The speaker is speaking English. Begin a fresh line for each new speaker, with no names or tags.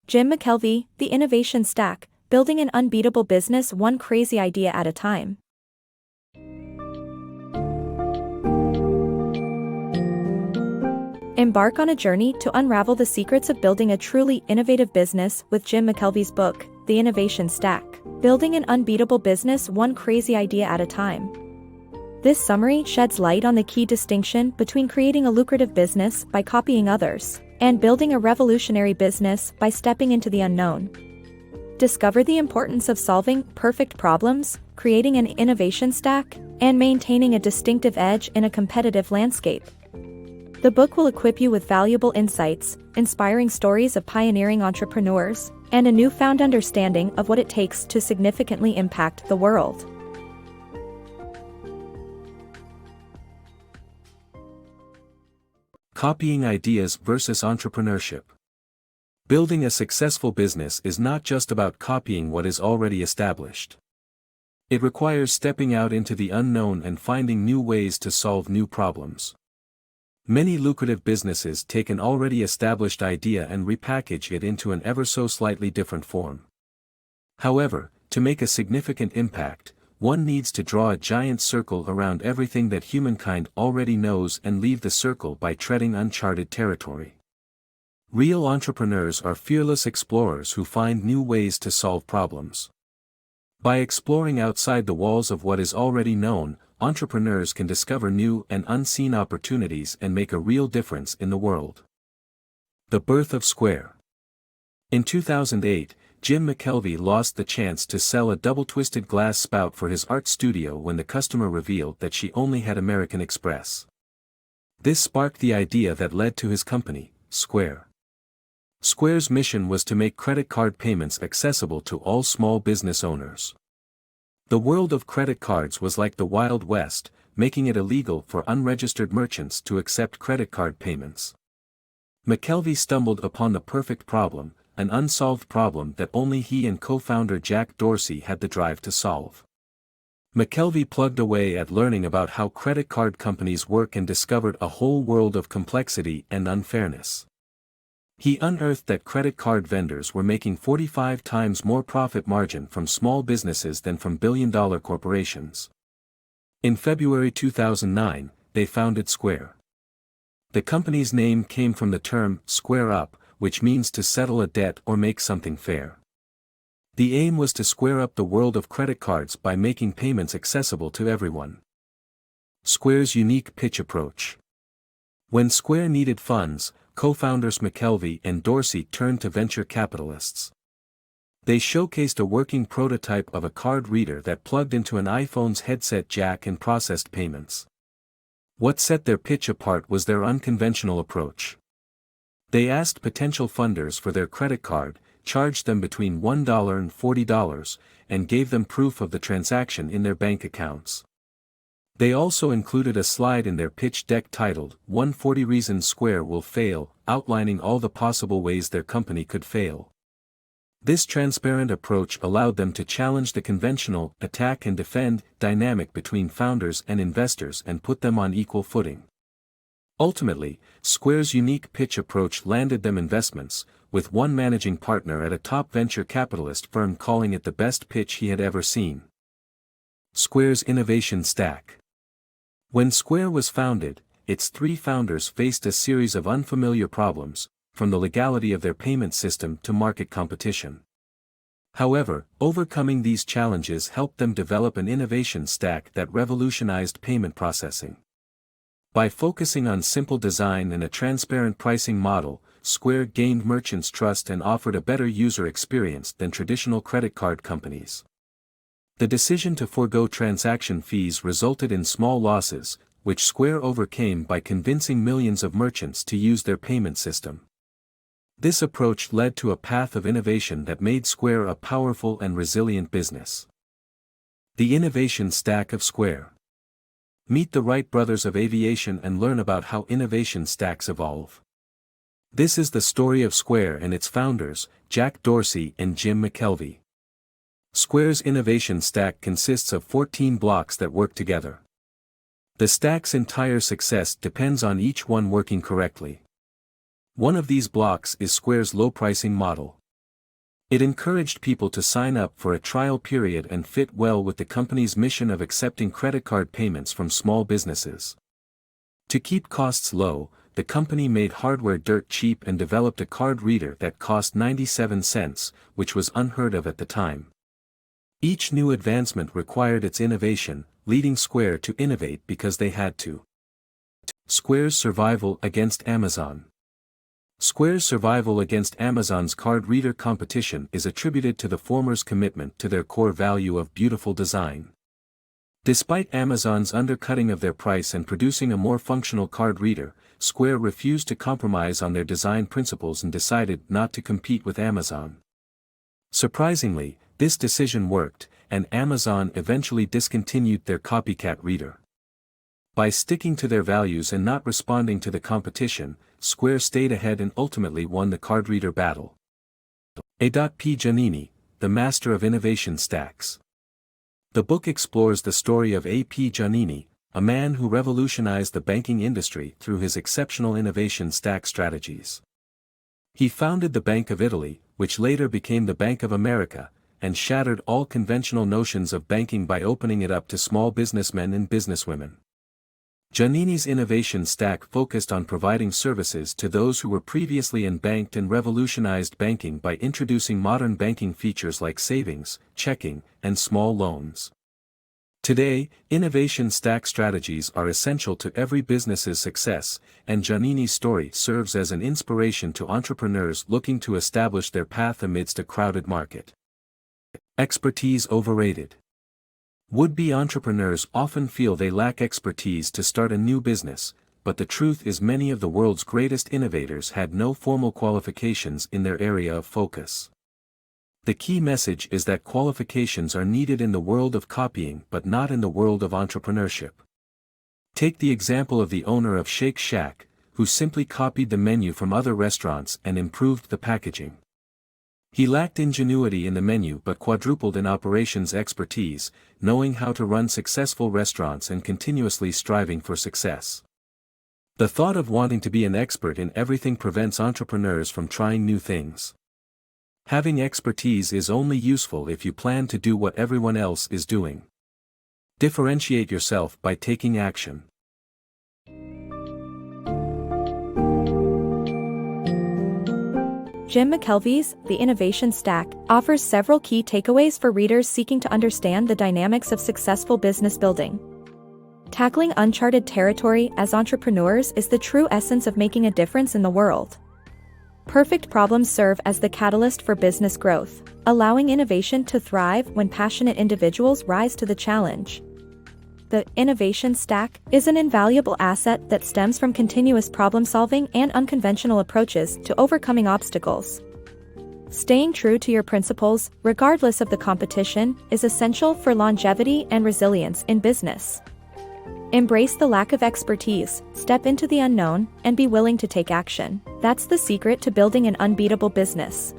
Jim McKelvey, The Innovation Stack, Building an Unbeatable Business One Crazy Idea at a Time. Embark on a journey to unravel the secrets of building a truly innovative business with Jim McKelvey's book, The Innovation Stack, Building an Unbeatable Business One Crazy Idea at a Time. This summary sheds light on the key distinction between creating a lucrative business by copying others and building a revolutionary business by stepping into the unknown. Discover the importance of solving perfect problems, creating an innovation stack, and maintaining a distinctive edge in a competitive landscape. The book will equip you with valuable insights, inspiring stories of pioneering entrepreneurs, and a newfound understanding of what it takes to significantly impact the world.
Copying ideas versus entrepreneurship. Building a successful business is not just about copying what is already established. It requires stepping out into the unknown and finding new ways to solve new problems. Many lucrative businesses take an already established idea and repackage it into an ever so slightly different form. However, to make a significant impact, one needs to draw a giant circle around everything that humankind already knows and leave the circle by treading uncharted territory. Real entrepreneurs are fearless explorers who find new ways to solve problems. By exploring outside the walls of what is already known, entrepreneurs can discover new and unseen opportunities and make a real difference in the world. The birth of Square. In 2008, Jim McKelvey lost the chance to sell a double-twisted glass spout for his art studio when the customer revealed that she only had American Express. This sparked the idea that led to his company, Square. Square's mission was to make credit card payments accessible to all small business owners. The world of credit cards was like the Wild West, making it illegal for unregistered merchants to accept credit card payments. McKelvey stumbled upon the perfect problem, an unsolved problem that only he and co-founder Jack Dorsey had the drive to solve. McKelvey plugged away at learning about how credit card companies work and discovered a whole world of complexity and unfairness. He unearthed that credit card vendors were making 45 times more profit margin from small businesses than from billion-dollar corporations. In February 2009, they founded Square. The company's name came from the term "square up," which means to settle a debt or make something fair. The aim was to square up the world of credit cards by making payments accessible to everyone. Square's unique pitch approach. When Square needed funds, co-founders McKelvey and Dorsey turned to venture capitalists. They showcased a working prototype of a card reader that plugged into an iPhone's headset jack and processed payments. What set their pitch apart was their unconventional approach. They asked potential funders for their credit card, charged them between $1 and $40, and gave them proof of the transaction in their bank accounts. They also included a slide in their pitch deck titled, "140 Reasons Square Will Fail," outlining all the possible ways their company could fail. This transparent approach allowed them to challenge the conventional attack and defend dynamic between founders and investors and put them on equal footing. Ultimately, Square's unique pitch approach landed them investments, with one managing partner at a top venture capitalist firm calling it the best pitch he had ever seen. Square's innovation stack. When Square was founded, its three founders faced a series of unfamiliar problems, from the legality of their payment system to market competition. However, overcoming these challenges helped them develop an innovation stack that revolutionized payment processing. By focusing on simple design and a transparent pricing model, Square gained merchants' trust and offered a better user experience than traditional credit card companies. The decision to forego transaction fees resulted in small losses, which Square overcame by convincing millions of merchants to use their payment system. This approach led to a path of innovation that made Square a powerful and resilient business. The innovation stack of Square. Meet the Wright brothers of aviation and learn about how innovation stacks evolve. This is the story of Square and its founders, Jack Dorsey and Jim McKelvey. Square's innovation stack consists of 14 blocks that work together. The stack's entire success depends on each one working correctly. One of these blocks is Square's low pricing model. It encouraged people to sign up for a trial period and fit well with the company's mission of accepting credit card payments from small businesses. To keep costs low, the company made hardware dirt cheap and developed a card reader that cost 97 cents, which was unheard of at the time. Each new advancement required its innovation, leading Square to innovate because they had to. Square's survival against Amazon. Square's survival against Amazon's card reader competition is attributed to the former's commitment to their core value of beautiful design. Despite Amazon's undercutting of their price and producing a more functional card reader, Square refused to compromise on their design principles and decided not to compete with Amazon. Surprisingly, this decision worked, and Amazon eventually discontinued their copycat reader. By sticking to their values and not responding to the competition, Square stayed ahead and ultimately won the card reader battle. A.P. Giannini, the master of innovation stacks. The book explores the story of A.P. Giannini, a man who revolutionized the banking industry through his exceptional innovation stack strategies. He founded the Bank of Italy, which later became the Bank of America, and shattered all conventional notions of banking by opening it up to small businessmen and businesswomen. Giannini's innovation stack focused on providing services to those who were previously unbanked and revolutionized banking by introducing modern banking features like savings, checking, and small loans. Today, innovation stack strategies are essential to every business's success, and Giannini's story serves as an inspiration to entrepreneurs looking to establish their path amidst a crowded market. Expertise overrated. Would-be entrepreneurs often feel they lack expertise to start a new business, but the truth is many of the world's greatest innovators had no formal qualifications in their area of focus. The key message is that qualifications are needed in the world of copying but not in the world of entrepreneurship. Take the example of the owner of Shake Shack, who simply copied the menu from other restaurants and improved the packaging. He lacked ingenuity in the menu but quadrupled in operations expertise, knowing how to run successful restaurants and continuously striving for success. The thought of wanting to be an expert in everything prevents entrepreneurs from trying new things. Having expertise is only useful if you plan to do what everyone else is doing. Differentiate yourself by taking action.
Jim McKelvey's The Innovation Stack offers several key takeaways for readers seeking to understand the dynamics of successful business building. Tackling uncharted territory as entrepreneurs is the true essence of making a difference in the world. Perfect problems serve as the catalyst for business growth, allowing innovation to thrive when passionate individuals rise to the challenge. The innovation stack is an invaluable asset that stems from continuous problem-solving and unconventional approaches to overcoming obstacles. Staying true to your principles, regardless of the competition, is essential for longevity and resilience in business. Embrace the lack of expertise, step into the unknown, and be willing to take action. That's the secret to building an unbeatable business.